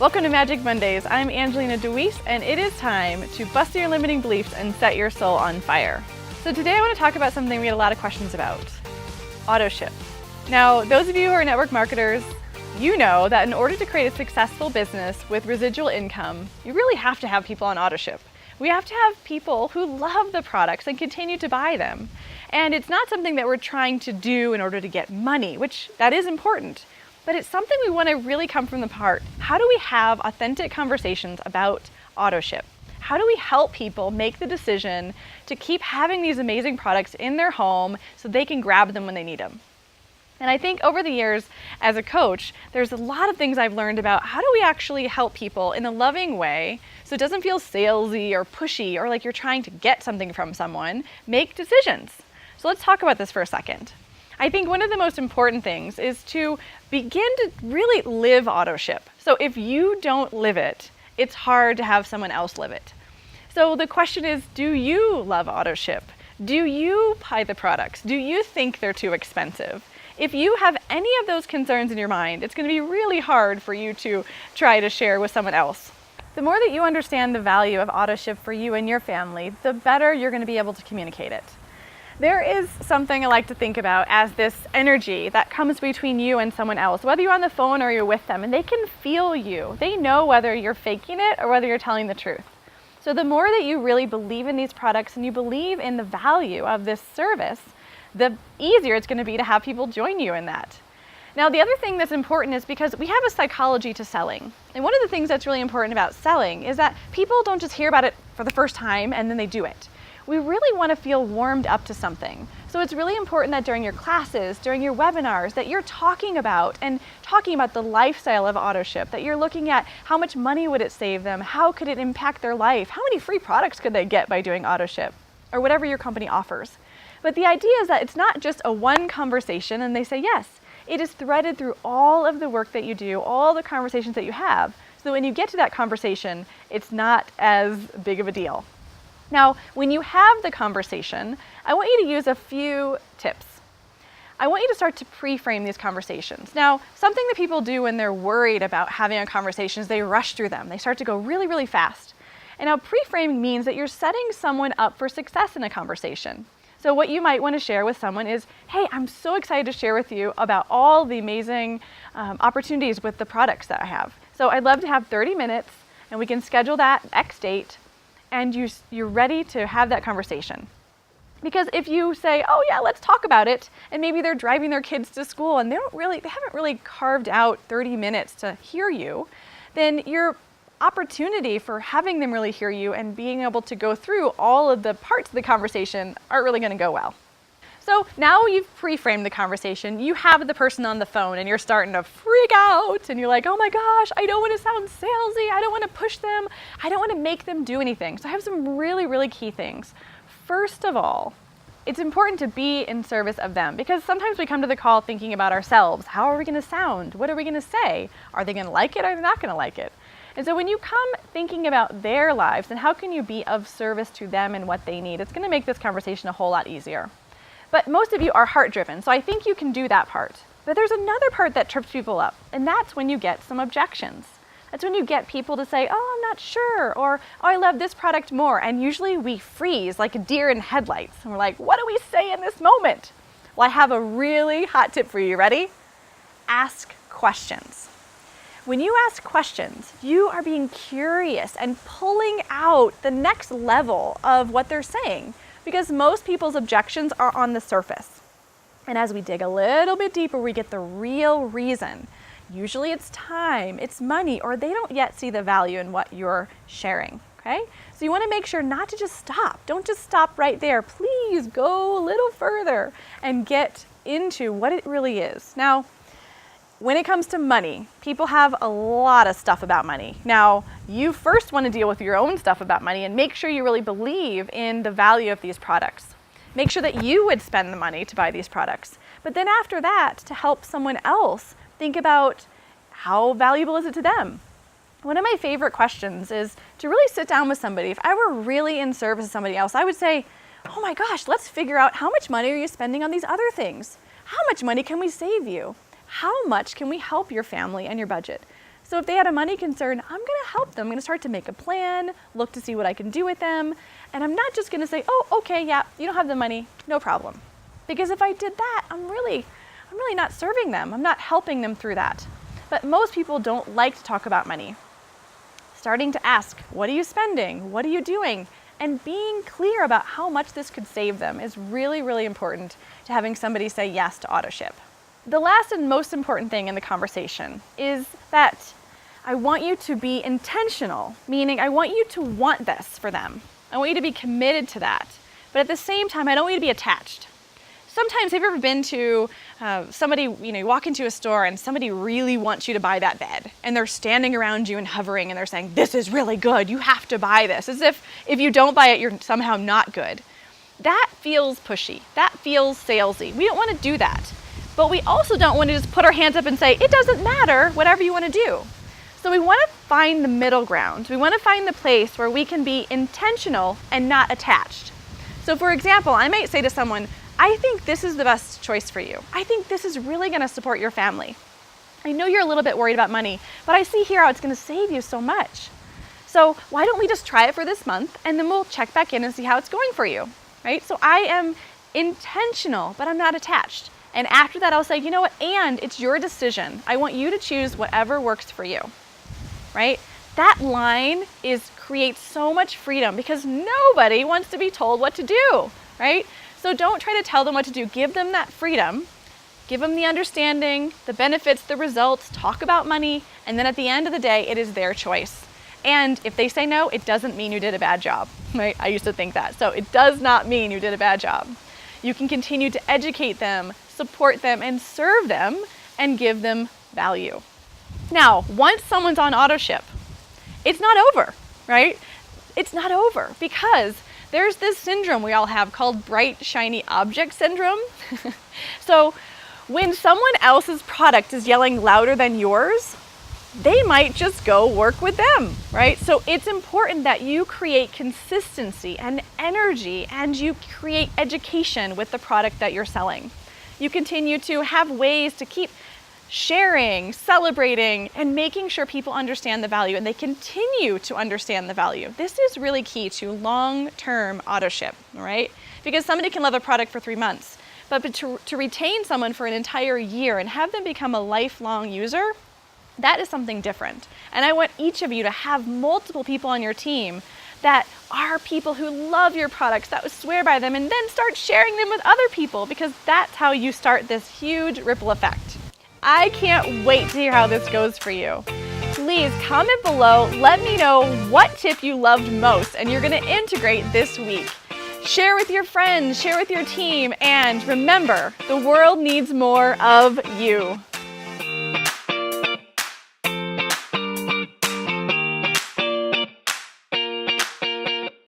Welcome to Magic Mondays. I'm Angelina DeWeese, and it is time to bust your limiting beliefs and set your soul on fire. So today I want to talk about something we get a lot of questions about: Autoship. Now, those of you who are network marketers, you know that in order to create a successful business with residual income, you really have to have people on Autoship. We have to have people who love the products and continue to buy them. And it's not something that we're trying to do in order to get money, which that is important. But it's something we want to really come from the heart. How do we have authentic conversations about Autoship? How do we help people make the decision to keep having these amazing products in their home so they can grab them when they need them? And I think over the years as a coach, there's a lot of things I've learned about how do we actually help people in a loving way so it doesn't feel salesy or pushy or like you're trying to get something from someone, make decisions. So let's talk about this for a second. I think one of the most important things is to begin to really live Autoship. So if you don't live it, it's hard to have someone else live it. So the question is, do you love Autoship? Do you buy the products? Do you think they're too expensive? If you have any of those concerns in your mind, it's going to be really hard for you to try to share with someone else. The more that you understand the value of Autoship for you and your family, the better you're going to be able to communicate it. There is something I like to think about as this energy that comes between you and someone else, whether you're on the phone or you're with them, and they can feel you. They know whether you're faking it or whether you're telling the truth. So the more that you really believe in these products and you believe in the value of this service, the easier it's going to be to have people join you in that. Now, the other thing that's important is because we have a psychology to selling. And one of the things that's really important about selling is that people don't just hear about it for the first time and then they do it. We really want to feel warmed up to something. So it's really important that during your classes, during your webinars, that you're talking about the lifestyle of Autoship, that you're looking at how much money would it save them, how could it impact their life, how many free products could they get by doing Autoship, or whatever your company offers. But the idea is that it's not just a one conversation and they say yes. It is threaded through all of the work that you do, all the conversations that you have, so that when you get to that conversation, it's not as big of a deal. Now, when you have the conversation, I want you to use a few tips. I want you to start to pre-frame these conversations. Now, something that people do when they're worried about having a conversation is they rush through them. They start to go really, really fast. And now pre-framing means that you're setting someone up for success in a conversation. So what you might want to share with someone is, hey, I'm so excited to share with you about all the amazing opportunities with the products that I have. So I'd love to have 30 minutes and we can schedule that X date and you're ready to have that conversation. Because if you say, oh yeah, let's talk about it, and maybe they're driving their kids to school and they haven't really carved out 30 minutes to hear you, then your opportunity for having them really hear you and being able to go through all of the parts of the conversation aren't really going to go well. So now you've pre-framed the conversation, you have the person on the phone and you're starting to freak out and you're like, oh my gosh, I don't want to sound salesy, I don't want to push them, I don't want to make them do anything. So I have some really, really key things. First of all, it's important to be in service of them because sometimes we come to the call thinking about ourselves. How are we going to sound? What are we going to say? Are they going to like it or are they not going to like it? And so when you come thinking about their lives and how can you be of service to them and what they need, it's going to make this conversation a whole lot easier. But most of you are heart-driven, so I think you can do that part. But there's another part that trips people up, and that's when you get some objections. That's when you get people to say, oh, I'm not sure, or oh, I love this product more. And usually we freeze like a deer in headlights. And we're like, what do we say in this moment? Well, I have a really hot tip for you. Ready? Ask questions. When you ask questions, you are being curious and pulling out the next level of what they're saying because most people's objections are on the surface. And as we dig a little bit deeper, we get the real reason. Usually it's time, it's money, or they don't yet see the value in what you're sharing, okay? So you want to make sure not to just stop. Don't just stop right there. Please go a little further and get into what it really is. Now, when it comes to money, people have a lot of stuff about money. Now, you first want to deal with your own stuff about money and make sure you really believe in the value of these products. Make sure that you would spend the money to buy these products. But then after that, to help someone else think about how valuable is it to them. One of my favorite questions is to really sit down with somebody. If I were really in service of somebody else, I would say, oh my gosh, let's figure out how much money are you spending on these other things? How much money can we save you? How much can we help your family and your budget? So if they had a money concern, I'm going to help them. I'm going to start to make a plan, look to see what I can do with them. And I'm not just going to say, oh, okay, yeah, you don't have the money, no problem. Because if I did that, I'm really not serving them. I'm not helping them through that. But most people don't like to talk about money. Starting to ask, what are you spending? What are you doing? And being clear about how much this could save them is really, really important to having somebody say yes to Autoship. The last and most important thing in the conversation is that I want you to be intentional, meaning I want you to want this for them. I want you to be committed to that. But at the same time, I don't want you to be attached. Sometimes, have you ever been to somebody, you walk into a store and somebody really wants you to buy that bed and they're standing around you and hovering and they're saying, this is really good, you have to buy this, as if you don't buy it, you're somehow not good. That feels pushy, that feels salesy. We don't want to do that. But we also don't want to just put our hands up and say, it doesn't matter, whatever you want to do. So we want to find the middle ground. We want to find the place where we can be intentional and not attached. So for example, I might say to someone, I think this is the best choice for you. I think this is really going to support your family. I know you're a little bit worried about money, but I see here how it's going to save you so much. So why don't we just try it for this month and then we'll check back in and see how it's going for you, right? So I am intentional, but I'm not attached. And after that, I'll say, you know what, and it's your decision. I want you to choose whatever works for you, right? That line creates so much freedom because nobody wants to be told what to do, right? So don't try to tell them what to do. Give them that freedom. Give them the understanding, the benefits, the results, talk about money, and then at the end of the day, it is their choice. And if they say no, it doesn't mean you did a bad job, right? I used to think that. So it does not mean you did a bad job. You can continue to educate them, support them, and serve them, and give them value. Now, once someone's on Autoship, it's not over, right? It's not over because there's this syndrome we all have called bright, shiny object syndrome. So when someone else's product is yelling louder than yours, they might just go work with them, right? So it's important that you create consistency and energy and you create education with the product that you're selling. You continue to have ways to keep sharing, celebrating, and making sure people understand the value and they continue to understand the value. This is really key to long-term Autoship, right? Because somebody can love a product for 3 months, but to retain someone for an entire year and have them become a lifelong user, that is something different. And I want each of you to have multiple people on your team that are people who love your products, that swear by them, and then start sharing them with other people because that's how you start this huge ripple effect. I can't wait to hear how this goes for you. Please comment below, let me know what tip you loved most and you're going to integrate this week. Share with your friends, share with your team, and remember, the world needs more of you.